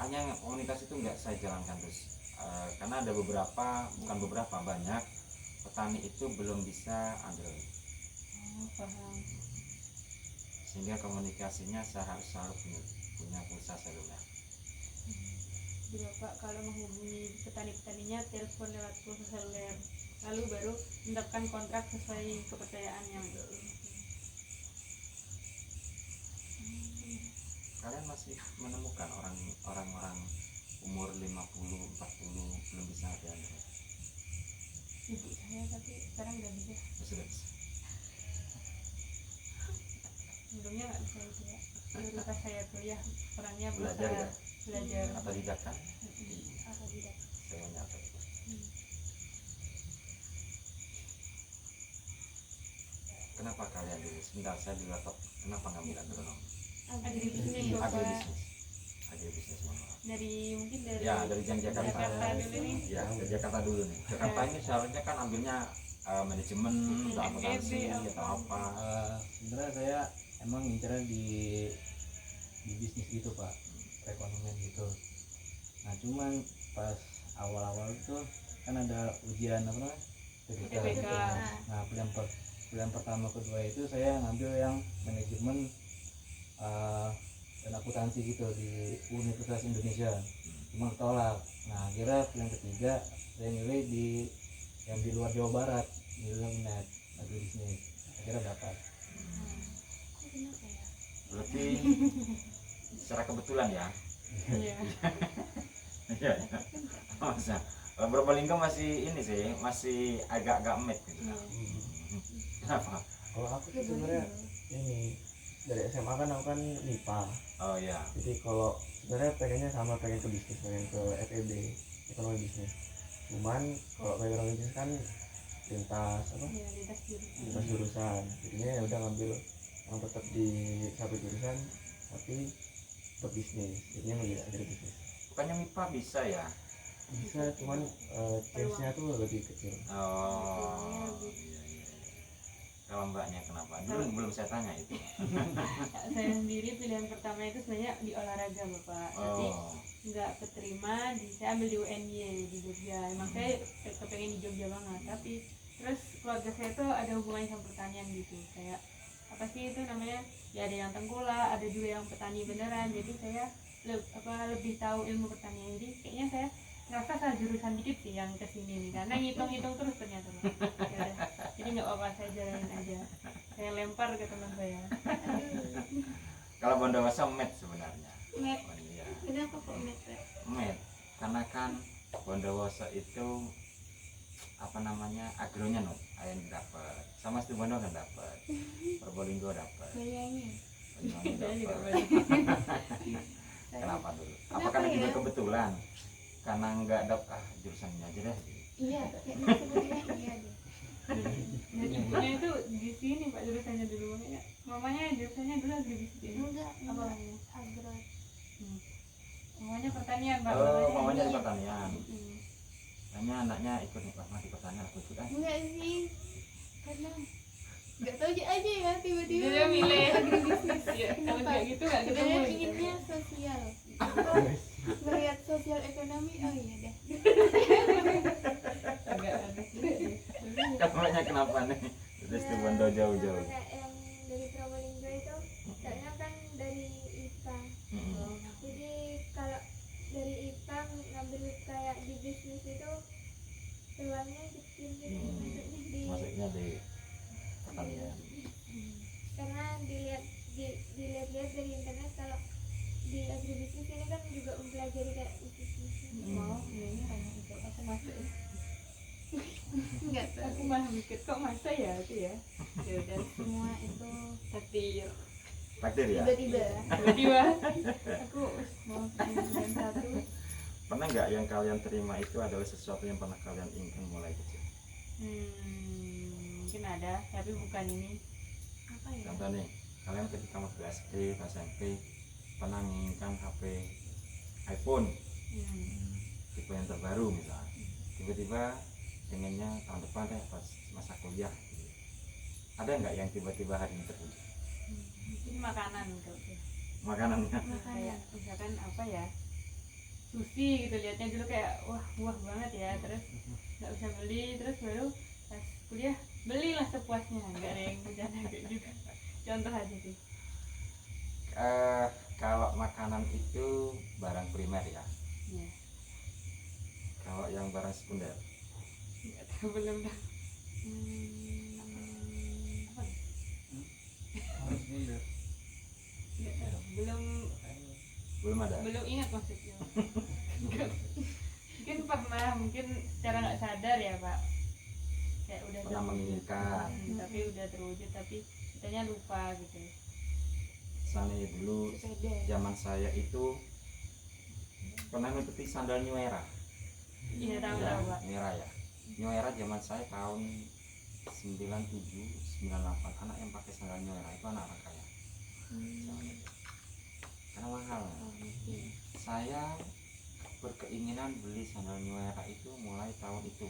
hanya komunitas itu nggak saya jalankan terus. Karena ada banyak petani itu belum bisa Android, Oh, paham. sehingga komunikasinya saya harus selalu punya pulsa seluler. Jadi Bapak kalau menghubungi petani-petaninya telepon lewat pulsa seluler, lalu baru mendapatkan kontrak sesuai kepercayaannya. Kalian masih menemukan orang-orang umur 50, 40 belum bisa hati Android? Ibu saya tapi sekarang udah bisa. Sudah bisa. Sebelumnya nggak bisa itu ya. Dulu pas saya kuliah orangnya Belajar berusaha ya? belajar. Atau tidak kan? Atau tidak? Saya nyata itu. Kenapa kalian dulu? Sebentar, saya di laptop. Kenapa ngambil agronomi? Agribisnis Bapak Agribisnis. Agribisnis mohon maaf. mungkin dari Ya, dari Jakarta. dulu nih. Ya, dari Jakarta dulu nih. Jakarta ini seharusnya kan ambilnya manajemen, atau akuntansi, atau apa. Sebenarnya saya emang ngincernya di bisnis gitu Pak, perekonomian gitu. Nah cuman pas awal-awal itu kan ada ujian apa namanya UTBK. Nah pilihan pertama kedua itu saya ngambil yang manajemen dan akuntansi gitu di Universitas Indonesia, cuma ketolak. Nah akhirnya pilihan ketiga saya milih yang di luar Jawa Barat, milih UNED agribisnis, akhirnya dapat. Kenapa ya? Berarti secara kebetulan ya. Iya. Iya. Masa Probolinggo masih ini sih, masih agak-agak met gitu. Kenapa? Kalau aku sih sebenarnya ini dari SMA kan aku kan MIPA, Oh ya. jadi kalau sebenarnya pengennya sama, pengen ke bisnis, pengen ke FEB, ekonomi bisnis. Cuman kalau ke ekonomi bisnis kan lintas apa? Iya, lintas jurusan. Lintas jurusan. Jadinya ya udah ngambil yang tetap di satu jurusan tapi tetap bisnis. Jadinya milih agribisnis. Bukannya MIPA bisa ya? Bisa, cuman chance-nya tuh lebih kecil. Oh. Iya. Kalau mbaknya kenapa? Belum saya tanya itu. Saya sendiri pilihan pertama itu sebenarnya di olahraga Bapak, tapi Oh. nggak keterima saya ambil di UNY di Jogja. Emang saya kepengen di Jogja banget, tapi terus keluarga saya tuh ada hubungannya sama pertanian gitu, kayak apa sih itu namanya, ya ada yang tengkulak, ada juga yang petani beneran. Jadi saya lebih tahu ilmu pertanian, jadi kayaknya saya ngerasa salah jurusan dikit sih yang kesini nih, karena ngitung-ngitung terus ternyata. Ya udah, jadi nggak apa-apa, saya jalanin aja, saya lempar ke teman saya. Kalau Bondowoso met sebenarnya. Met. Oh, iya. Kenapa kok met? Met, karena kan Bondowoso itu apa namanya, agronya yang dapat, sama Situbondo kan dapat, Probolinggo dapat, Kayaknya. Banyuwangi Saya juga dapat. banyak. Kenapa dulu? Apa Kenapa karena juga ya? kebetulan? Karena nggak dapat jurusan ini aja deh. Iya, kayaknya sebenarnya iya deh. Ibunya itu di sini Pak jurusannya dulu, makanya mamanya jurusannya dulu agribisnis. Enggak, Apa enggak. namanya? Agro. Mamanya pertanian Pak. Oh, mamanya di pertanian. Mm. Hanya anaknya ikut nikmat di pertanian, aku ikut aja. Enggak sih, karena nggak tahu aja ya tiba-tiba Dia milih agribisnis. ya, kalau Kenapa? kayak gitu nggak ketemu Sebenarnya gitu. inginnya sosial. Melihat sosial ekonomi, oh iya deh. Agak aneh juga sih. Namanya kenapa nih? Terus Situbondo jauh-jauh. Karena yang dari Probolinggo itu, soalnya kan dari IP agribisnis ini kan juga mempelajari kayak bisnis. Mau ini hanya itu aku masuk ya. Enggak tahu. Aku malah mikir kok masa ya itu ya. Ya udah semua itu takdir. Takdir ya. Tiba-tiba. Tiba-tiba aku mau jam 1. Pernah nggak yang kalian terima itu adalah sesuatu yang pernah kalian inginkan mulai kecil? Mungkin ada, tapi bukan ini. Apa ya? Contoh nih, kalian ketika masuk SD, SMP pernah menginginkan HP iPhone tipe yang terbaru misalnya. Tiba-tiba pengennya tahun depan deh pas masa kuliah. Ada nggak yang tiba-tiba hari ini terwujud? Mungkin makanan kalau itu. Makanannya. Kayak misalkan apa ya? Sushi gitu, lihatnya dulu kayak wah banget ya, terus nggak bisa beli, terus baru pas kuliah belilah sepuasnya, nggak ada yang bercanda kayak gitu. Contoh aja sih. Kalau makanan itu barang primer ya. Ya, Kalau yang barang sekunder, nggak tahu belum dah. Apa ya? Nggak tahu, belum ada. belum ingat maksudnya. Mungkin pernah, mungkin secara nggak sadar ya Pak, kayak udah Pernah menginginkan. tapi udah terwujud, tapi kitanya lupa gitu. Misalnya dulu Sepeda. zaman saya itu pernah mengikuti sandal New Era. Iya tahu Ya, tahu Pak. New Era ya. New Era zaman saya tahun 97, 98. Anak yang pakai sandal New Era itu anak orang kaya. Zaman itu. Karena mahal. Saya berkeinginan beli sandal New Era itu mulai tahun itu.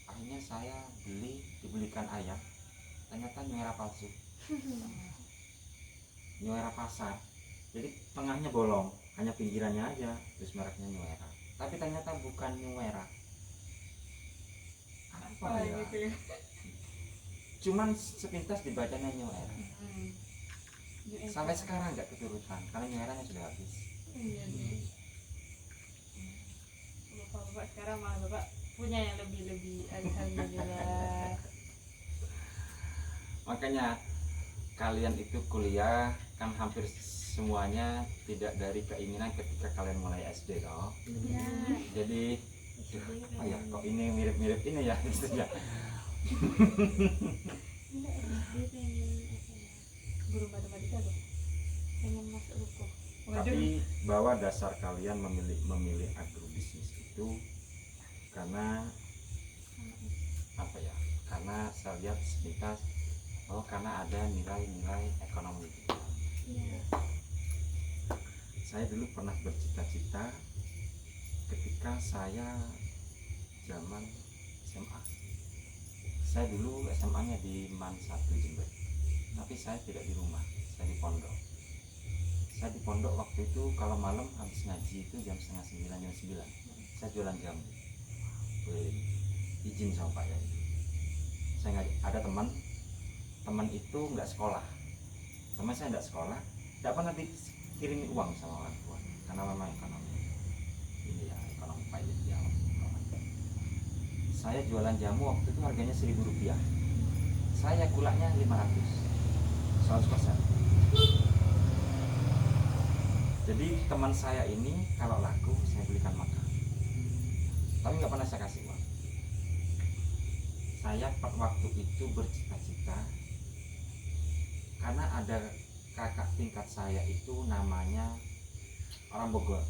Akhirnya saya dibelikan ayah. Ternyata New Era palsu. New Era pasar. Jadi tengahnya bolong, hanya pinggirannya aja, terus mereknya New Era. Tapi ternyata bukan New Era. Apa ya? gitu ya. Cuman sepintas dibacanya New Era. New Era. Sampai sekarang nggak keturutan, karena New Era-nya sudah habis. Iya nih. Bapak sekarang malah Bapak punya yang lebih alhamdulillah. Makanya kalian itu kuliah kan hampir semuanya tidak dari keinginan ketika kalian mulai SD toh. Ya. Jadi oh ya kok ini mirip-mirip ini ya gitu ya. Enggak, SD pengen apa ya? Guru matematika tuh. Pengen masuk hukum. Tapi bahwa dasar kalian memilih agrobisnis itu karena apa ya? Karena saya lihat sepintas karena ada nilai-nilai ekonomi. Iya. Saya dulu pernah bercita-cita ketika saya zaman SMA. Saya dulu SMA-nya di MAN 1 Jember. Tapi saya tidak di rumah, saya di pondok. Saya di pondok waktu itu kalau malam habis ngaji itu jam setengah 9, jam 9. Saya jualan jamu. Boleh izin sama Pak ya. Saya ada teman itu nggak sekolah. Teman saya nggak sekolah, tidak pernah dikirimi uang sama orang tua karena memang ekonomi ini ya, ekonomi pahit ya. Saya jualan jamu waktu itu harganya Rp1.000. Saya kulaknya 500, 100%. Jadi teman saya ini kalau laku saya belikan makan, tapi nggak pernah saya kasih uang. Saya waktu itu bercita-cita karena ada kakak tingkat saya itu namanya orang Bogor,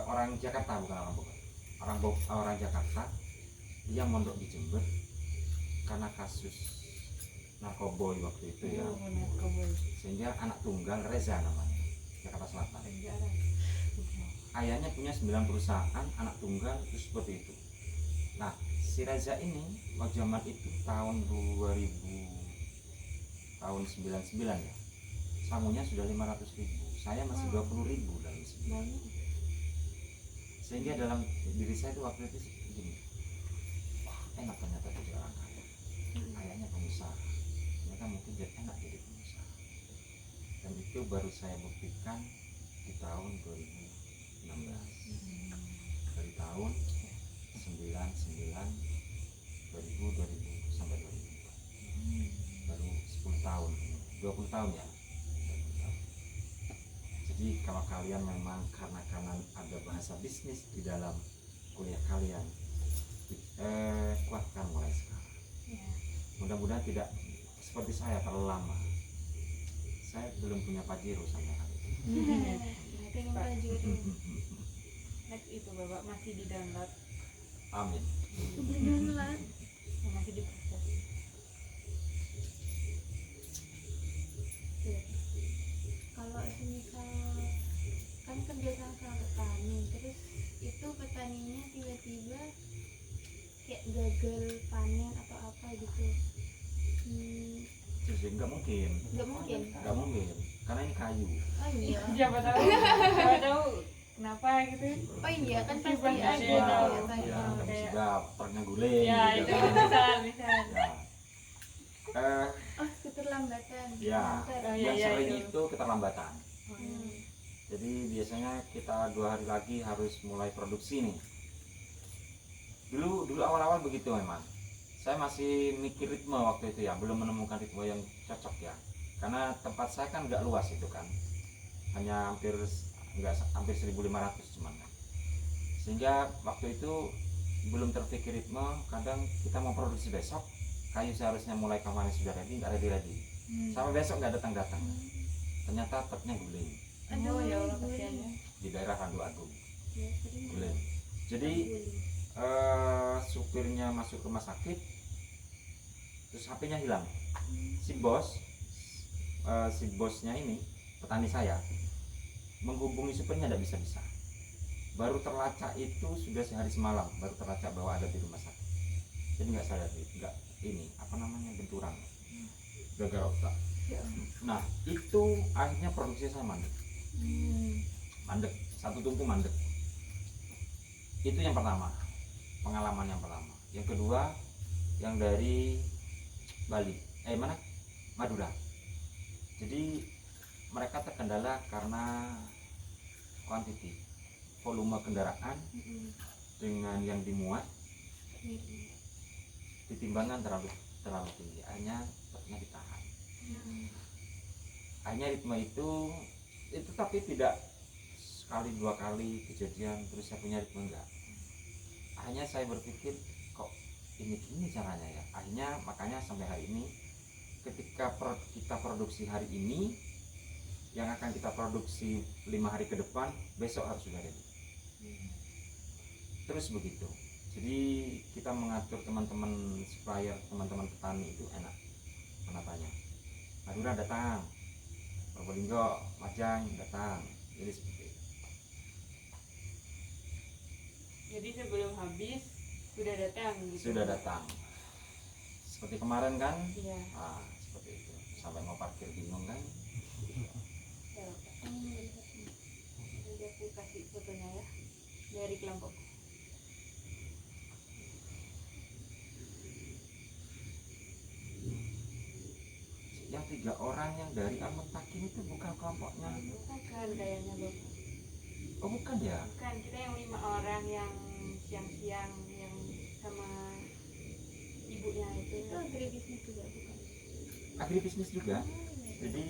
orang Jakarta, bukan orang Bogor, orang Jakarta. Dia mondok di Jember karena kasus narkoboy waktu itu ya, sehingga anak tunggal Reza namanya, Jakarta Selatan. Ayahnya punya 9 perusahaan, anak tunggal itu seperti itu. Nah si Reza ini waktu zaman itu tahun 99 ya, sangunya sudah 500.000, saya masih 20.000 dalam sebulan. Sehingga dalam diri saya itu waktu itu gini, wah enak ternyata jadi orang kaya. Ayahnya pengusaha, ternyata mungkin jadi enak jadi pengusaha. Dan itu baru saya buktikan di tahun 2016. Dari tahun 99, 2000 sampai 2004, baru 10 tahun, 20 tahun ya, 20 tahun. Jadi Jadi kalau kalian memang karena ada bahasa bisnis di dalam kuliah kalian, kuatkan mulai sekarang. Ya. Mudah-mudahan tidak seperti saya terlalu lama. Saya belum punya Pajero sampai hari ini. pengen belajar Next itu Bapak masih di download, Amin. download. masih diproses. Kalau semisal kan kerja sama petani, terus itu petaninya tiba-tiba kayak gagal panen atau apa gitu, Jadi nggak mungkin, nggak mungkin. karena ini kayu. Oh iya, Siapa tahu kenapa gitu. oh iya kan pasti Pasti ada ada ya, tahu. tanya. Ya, Oh, nggak kayak- juga truknya guling. Ya gitu itu kan. misal. Ya. Oh keterlambatan. Ya. Bentar. Oh, Yang iya, sering itu. itu keterlambatan. Hmm. Jadi biasanya kita 2 hari lagi harus mulai produksi nih. Dulu awal-awal begitu memang. Saya masih mikir ritme waktu itu ya, belum menemukan ritme yang cocok ya. Karena tempat saya kan nggak luas itu kan, hanya hampir 1.500 cuman kan. Sehingga waktu itu belum terpikir ritme. Kadang kita mau produksi besok, kayu seharusnya mulai kemarin sudah ready, nggak ready. Sampai besok nggak datang. Ternyata truknya guling Oh ya Allah guling. kasihannya. di daerah Randu Agung. Ya, sering Guling. Jadi guling. supirnya masuk rumah sakit, terus HP-nya hilang. Si bosnya ini petani saya menghubungi supirnya tidak bisa. Baru terlacak itu sudah sehari semalam, baru terlacak bahwa ada di rumah sakit. Jadi nggak sadar, nggak ini apa namanya benturan, gagal otak. Nah itu akhirnya produksi saya mandek, satu tungku mandek. Itu yang pertama, pengalaman yang pertama. Yang kedua, yang dari Bali, Madura. Jadi mereka terkendala karena quantity, volume kendaraan dengan yang dimuat ditimbangan terlalu tinggi. Akhirnya truknya ditahan. Akhirnya ritme itu tapi tidak sekali 2 kali kejadian terus saya punya ritme, enggak. Akhirnya saya berpikir kok ini caranya ya. Akhirnya makanya sampai hari ini ketika kita produksi hari ini, yang akan kita produksi 5 hari ke depan, besok harus sudah ready. Terus begitu. Jadi kita mengatur teman-teman supplier, teman-teman petani itu enak penatannya. Madura datang, Probolinggo, Majang datang. Jadi seperti itu. Jadi sebelum habis sudah datang gitu. Sudah datang. Seperti kemarin kan? Iya. Seperti itu. Sampai mau parkir bingung kan? Ya, Pak. Jadi aku kasih fotonya ya dari kelompok. Yang 3 orang yang dari Al-Mutakin itu bukan kelompoknya. Bukan kayaknya Bapak. Oh bukan ya? Bukan, kita yang 5 orang yang siang-siang yang sama ibunya itu. Itu agribisnis juga bukan? Agribisnis juga. Jadi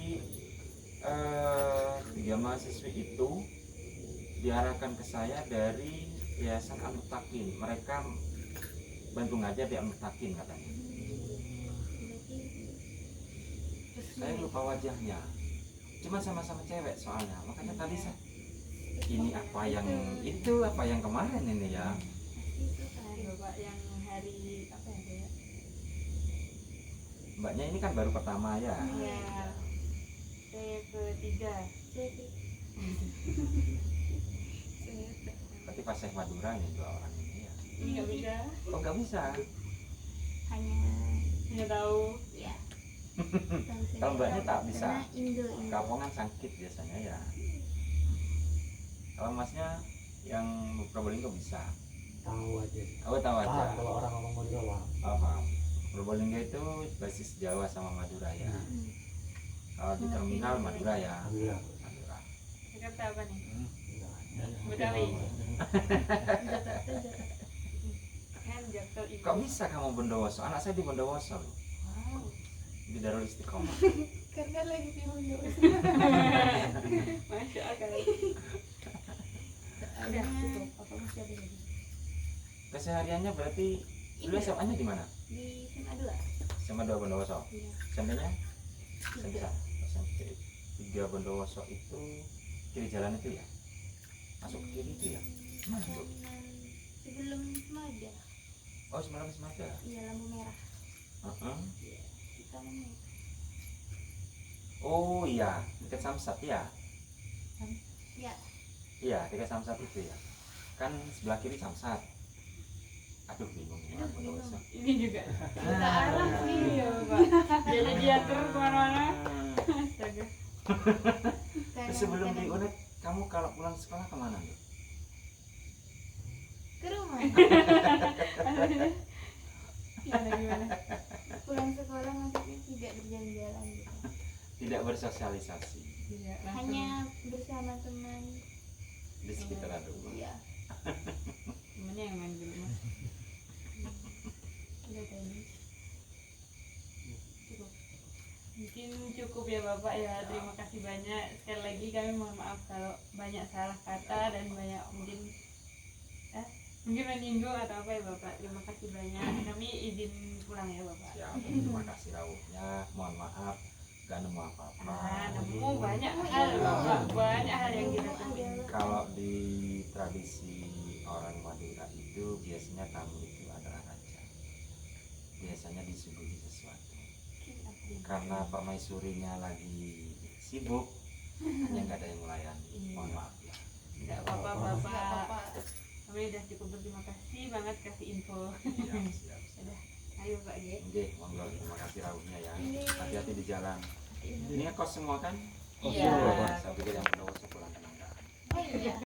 3 mahasiswi itu diarahkan ke saya dari Yayasan Al-Mutakin. Mereka bantu ngajar di Al-Mutakin katanya. Saya lupa wajahnya. Cuma sama-sama cewek soalnya. Makanya tadi saya ini apa yang itu apa yang kemarin ini ya. Bapak yang hari apa ya kayak? Mbaknya ini kan baru pertama ya. Iya. Saya ketiga. Berarti pas saya Madura nih 2 orang ini ya. Ini nggak bisa. Oh nggak bisa. Nggak tahu. Ya. Kalau mbaknya tak bisa. Karena Indo. Kapongan sakit biasanya ya. Kalau masnya yang Probolinggo bisa. Tahu aja. Oh tahu Paham aja. kalau orang ngomong Madura paham. Paham. Probolinggo itu basis Jawa sama Madura ya. Kalau di terminal Madura ya. Madura. Madura. Jakarta apa nih? Enggak. Betawi. Jakarta. Kan Jakarta Ibu. Kok bisa kamu Bondowoso? Anak saya di Bondowoso loh. Wow. Di Darul Istiqomah. karena lagi pemilu. Masya Allah. Udah cukup. Apa masih ada lagi? Kesehariannya berarti dulu SMA-nya di mana? Di SMA 2. SMA 2 Bondowoso. Iya. SMP-nya? Tiga. SMP 3 Bondowoso itu kiri jalan itu ya? Masuk ke kiri itu ya? Mana Bu? Kanan sebelum Semada. Oh, semalam Semada. Iya, lampu merah. Heeh. Iya, di kanannya. Oh iya, dekat Samsat ya? Ya, Iya, dekat Samsat itu ya. Kan sebelah kiri Samsat. Aduh bingung ya Bondowoso. Ini juga. kita arah sih. Iya, Pak. Jadi diatur kemana-mana. Astaga. Terus sebelum di UNED, kamu kalau pulang sekolah kemana Bu? ke rumah. Gimana? Pulang sekolah maksudnya tidak berjalan-jalan gitu. Tidak bersosialisasi Iya, langsung. Hanya bersama teman. di sekitaran rumah. Iya. Temennya yang main di rumah. Udah tadi. Cukup. Mungkin cukup ya Bapak ya. Terima kasih banyak. Sekali lagi kami mohon maaf kalau banyak salah kata dan banyak mungkin menyinggung atau apa ya Bapak. Terima kasih banyak. Kami izin pulang ya Bapak. Siap, terima kasih rawuhnya. Mohon maaf, gak nemu apa-apa. Nemu banyak hal Bapak. Banyak hal yang kita temuin. Kalau di tradisi orang Madura itu biasanya tamu itu adalah raja. Biasanya disuguhi sesuatu. Karena Pak Maisurinya lagi sibuk, hanya nggak ada yang melayani. Mohon maaf ya. Tidak apa-apa Bapak. Kami udah cukup berterima kasih banget kasih info. Siap. Udah, ayo Pak G. Oke, monggo terima kasih rawuhnya ya. Iya. Hati-hati di jalan. Ini kos semua kan? Iya. Saya pikir yang Bondowoso pulang tenang. Oh iya.